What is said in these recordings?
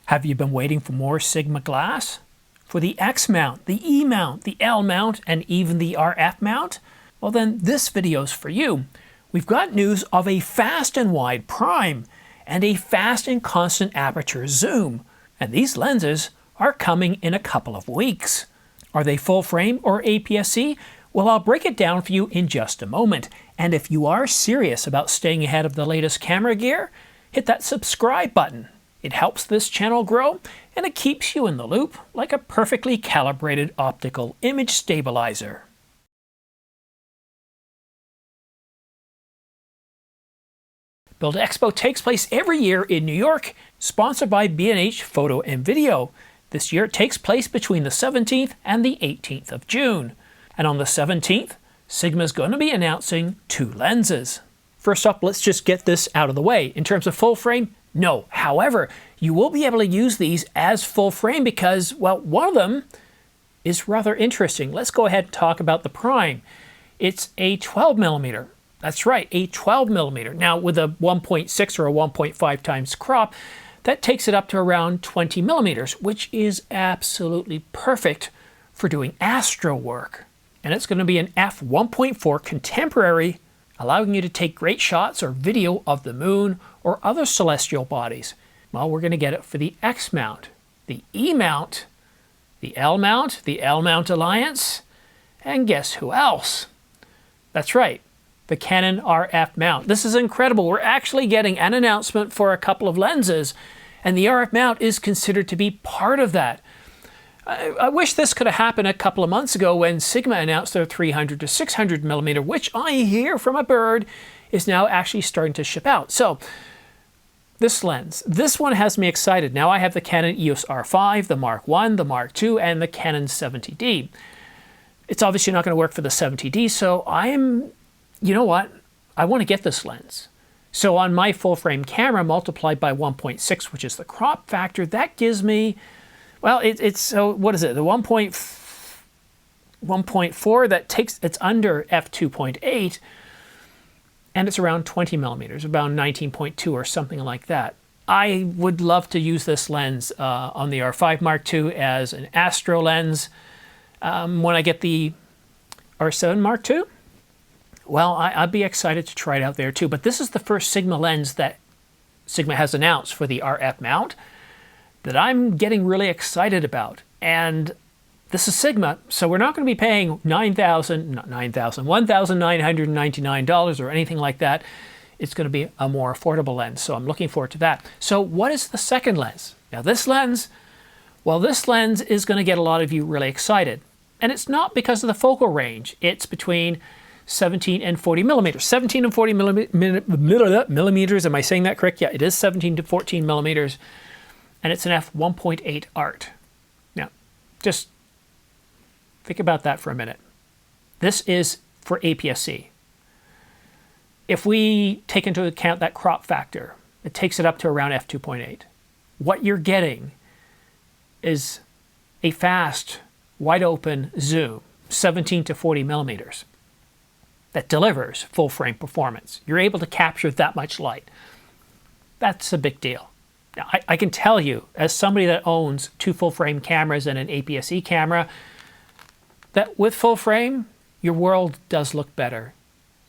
Have you been waiting for more Sigma glass? For the X mount, the E mount, the L mount, and even the RF mount? Well then, this video's for you. We've got news of a fast and wide prime and a fast and constant aperture zoom. And these lenses are coming in a couple of weeks. Are they full frame or APS-C? Well, I'll break it down for you in just a moment. And if you are serious about staying ahead of the latest camera gear, hit that subscribe button. It helps this channel grow, and it keeps you in the loop like a perfectly calibrated optical image stabilizer. Build Expo takes place every year in New York, sponsored by B&H Photo and Video. This year it takes place between the 17th and the 18th of June. And on the 17th, Sigma is going to be announcing 2 lenses. First up, let's just get this out of the way. In terms of full frame, no. However, you will be able to use these as full frame because, well, one of them is rather interesting. Let's go ahead and talk about the prime. It's a 12 millimeter. That's right, a 12 millimeter. Now with a 1.6 or a 1.5 times crop, that takes it up to around 20 millimeters, which is absolutely perfect for doing astro work. And it's going to be an f1.4 contemporary, allowing you to take great shots or video of the moon or other celestial bodies. Well, we're going to get it for the X mount, the E mount, the L mount, the L mount Alliance, and guess who else? That's right, the Canon RF mount. This is incredible. We're actually getting an announcement for a couple of lenses, and the RF mount is considered to be part of that. I wish this could have happened a couple of months ago when Sigma announced their 300 to 600 millimeter, which I hear from a bird is now actually starting to ship out. So this lens, this one has me excited. Now I have the Canon EOS R5, the Mark I, the Mark II, and the Canon 70D. It's obviously not going to work for the 70D, so you know what? I want to get this lens. So on my full frame camera multiplied by 1.6, which is the crop factor, that gives me, well, so what is it? The 1.4 it's under f2.8, and it's around 20 millimeters, about 19.2 or something like that. I would love to use this lens on the R5 Mark II as an astro lens. When I get the R7 Mark II, well, I'd be excited to try it out there too. But this is the first Sigma lens that Sigma has announced for the RF mount that I'm getting really excited about. And this is Sigma, so we're not going to be paying $1,999 or anything like that. It's going to be a more affordable lens, so I'm looking forward to that. So what is the second lens? Now this lens, well, this lens is going to get a lot of you really excited. And it's not because of the focal range. It's between 17 and 40 millimeters. 17 and 40 millimeters, am I saying that correct? Yeah, it is 17 to 14 millimeters. And it's an f1.8 art. Now, just think about that for a minute. This is for APS-C. If we take into account that crop factor, it takes it up to around f2.8. What you're getting is a fast, wide open zoom, 17 to 40 millimeters, that delivers full frame performance. You're able to capture that much light. That's a big deal. Now, I can tell you, as somebody that owns 2 full frame cameras and an APS-C camera, that with full frame, your world does look better.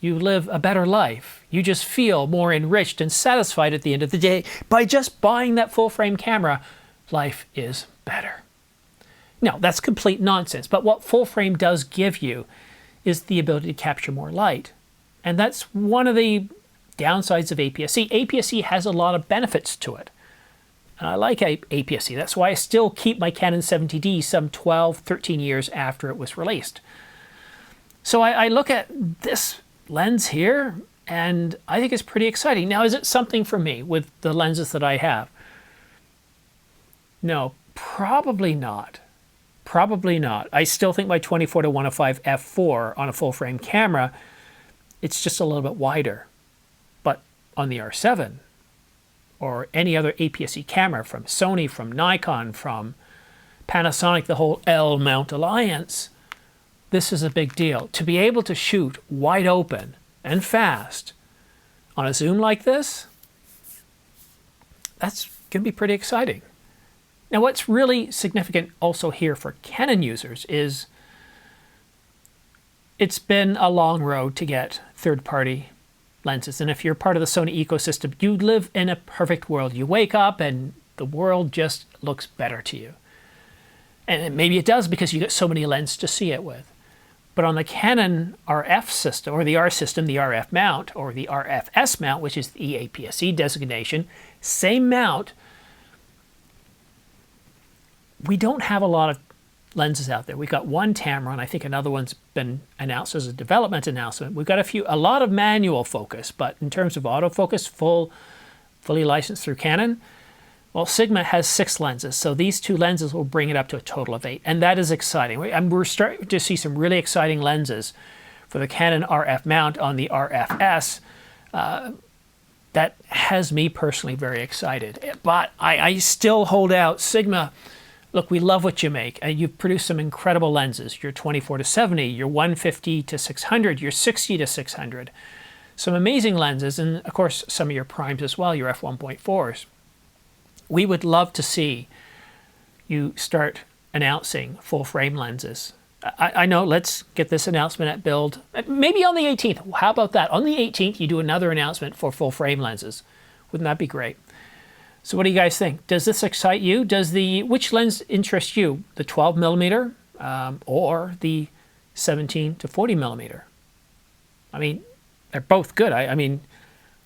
You live a better life. You just feel more enriched and satisfied at the end of the day. By just buying that full frame camera, life is better. No, that's complete nonsense. But what full frame does give you is the ability to capture more light. And that's one of the downsides of APS-C. APS-C has a lot of benefits to it. And I like APS-C. That's why I still keep my Canon 70D some 12, 13 years after it was released. So I look at this lens here, and I think it's pretty exciting. Now, is it something for me with the lenses that I have? No, probably not. Probably not. I still think my 24 to 105 f4 on a full frame camera, it's just a little bit wider. But on the R7 or any other APS-C camera from Sony, from Nikon, from Panasonic, the whole L mount alliance, this is a big deal. To be able to shoot wide open and fast on a zoom like this, that's going to be pretty exciting. Now, what's really significant also here for Canon users is it's been a long road to get third-party lenses. And if you're part of the Sony ecosystem, you live in a perfect world. You wake up and the world just looks better to you. And maybe it does because you get so many lenses to see it with. But on the Canon RF system, or the R system, the RF mount, or the RFS mount, which is the APS-C designation, same mount, we don't have a lot of lenses out there. We've got one Tamron. I think another one's been announced as a development announcement. We've got a lot of manual focus, but in terms of autofocus, fully licensed through Canon, well, Sigma has 6 lenses, so these 2 lenses will bring it up to a total of 8, and that is exciting. We're starting to see some really exciting lenses for the Canon RF mount on the RFS. That has me personally very excited, but I still hold out. Sigma, look, we love what you make, and you've produced some incredible lenses. Your 24-70, your 150-600, your 60-600. Some amazing lenses, and of course some of your primes as well, your f1.4s. We would love to see you start announcing full-frame lenses. I know, let's get this announcement at Build. Maybe on the 18th. How about that? On the 18th, you do another announcement for full-frame lenses. Wouldn't that be great? So what do you guys think? Does this excite you? Which lens interests you? The 12mm or the 17-40mm? I mean, they're both good. I mean,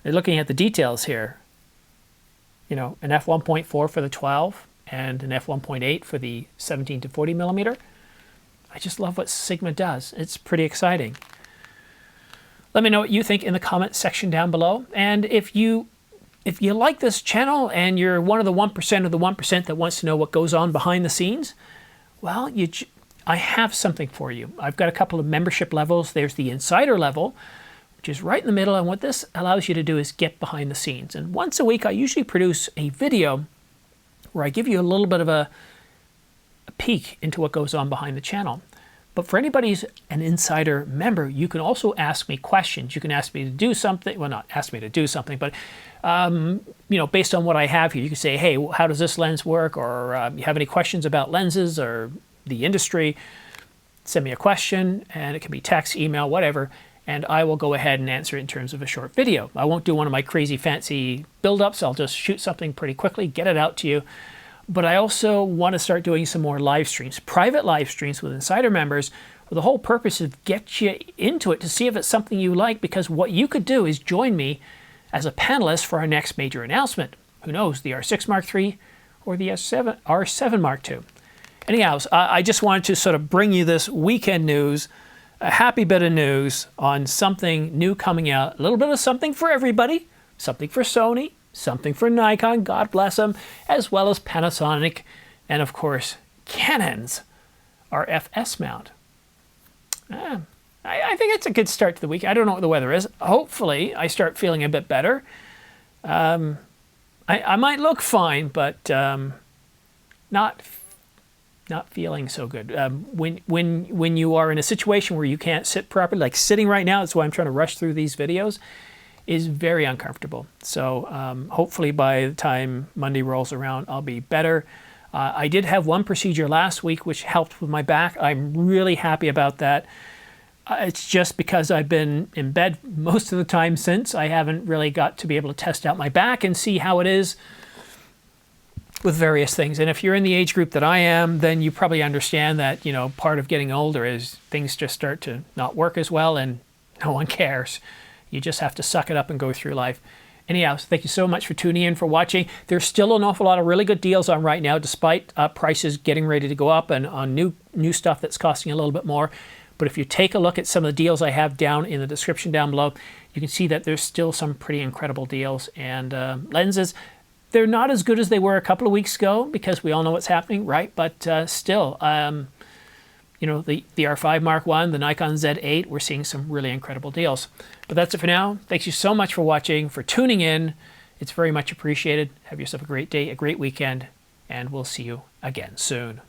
they're looking at the details here. You know, an f1.4 for the 12 and an f1.8 for the 17-40mm. I just love what Sigma does. It's pretty exciting. Let me know what you think in the comment section down below. And if you like this channel and you're one of the 1% of the 1% that wants to know what goes on behind the scenes, well, I have something for you. I've got a couple of membership levels. There's the insider level, which is right in the middle. And what this allows you to do is get behind the scenes. And once a week, I usually produce a video where I give you a little bit of a peek into what goes on behind the channel. But for anybody who's an insider member, you can also ask me questions. You can ask me to do something. Well, not ask me to do something, but you know, based on what I have here, you can say, hey, how does this lens work? Or you have any questions about lenses or the industry? Send me a question, and it can be text, email, whatever. And I will go ahead and answer it in terms of a short video. I won't do one of my crazy fancy build-ups. I'll just shoot something pretty quickly, get it out to you. But I also want to start doing some more live streams, private live streams with insider members, with the whole purpose of get you into it to see if it's something you like, because what you could do is join me as a panelist for our next major announcement. Who knows, the R6 Mark III or the R7 Mark II. Anyhow, I just wanted to sort of bring you this weekend news, a happy bit of news on something new coming out, a little bit of something for everybody, something for Sony, something for Nikon, God bless them, as well as Panasonic, and of course, Canon's RFS mount. I think it's a good start to the week. I don't know what the weather is. Hopefully, I start feeling a bit better. I might look fine, but not feeling so good. When you are in a situation where you can't sit properly, like sitting right now, that's why I'm trying to rush through these videos, is very uncomfortable. So hopefully by the time Monday rolls around, I'll be better. I did have one procedure last week which helped with my back. I'm really happy about that. It's just because I've been in bed most of the time since. I haven't really got to be able to test out my back and see how it is with various things. And if you're in the age group that I am, then you probably understand that, you know, part of getting older is things just start to not work as well and no one cares. You just have to suck it up and go through life. Anyhow, thank you so much for tuning in, for watching. There's still an awful lot of really good deals on right now, despite prices getting ready to go up and on new stuff that's costing a little bit more. But if you take a look at some of the deals I have down in the description down below, you can see that there's still some pretty incredible deals. And lenses, they're not as good as they were a couple of weeks ago because we all know what's happening, right? But still, you know, the R5 Mark I, the Nikon Z8, we're seeing some really incredible deals. But that's it for now. Thank you so much for watching, for tuning in. It's very much appreciated. Have yourself a great day, a great weekend, and we'll see you again soon.